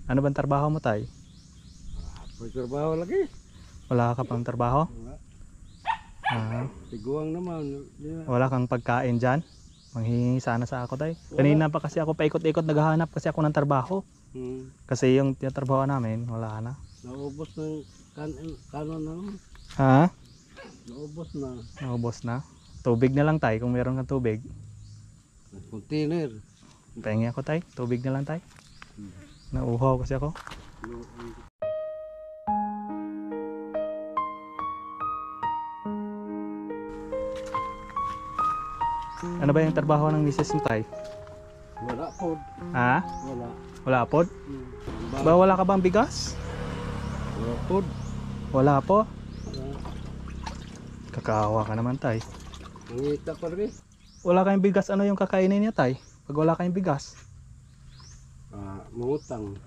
Ano bang trabaho mo tay? Pagtrabaho lagi. Wala ka pang trabaho? Wala. Ah, Tiguang naman. wala kang pagkain dyan? Manghihingi sana sa ako tay. Kanina pa kasi ako paikot-ikot naghahanap kasi ako ng trabaho. Kasi yung tinatrabaho namin, wala na. Naubos ng kanon na naman. Ha? Naubos na. Naubos na. Tubig na lang tay kung meron kang tubig. Container. Pahingi ako tay. Tubig na lang tay. Nauhaw kasi ako. Ano ba yung trabaho ng misis mo tay? Wala po. Ha? Wala. Wala po? Ba wala ka bang bigas? Wala po. Wala po. Wala. Kakawa ka naman tay. Ngita pa rin. Wala kayong bigas, ano yung kakainin niya tay? Pag wala kayong bigas. Mangutang.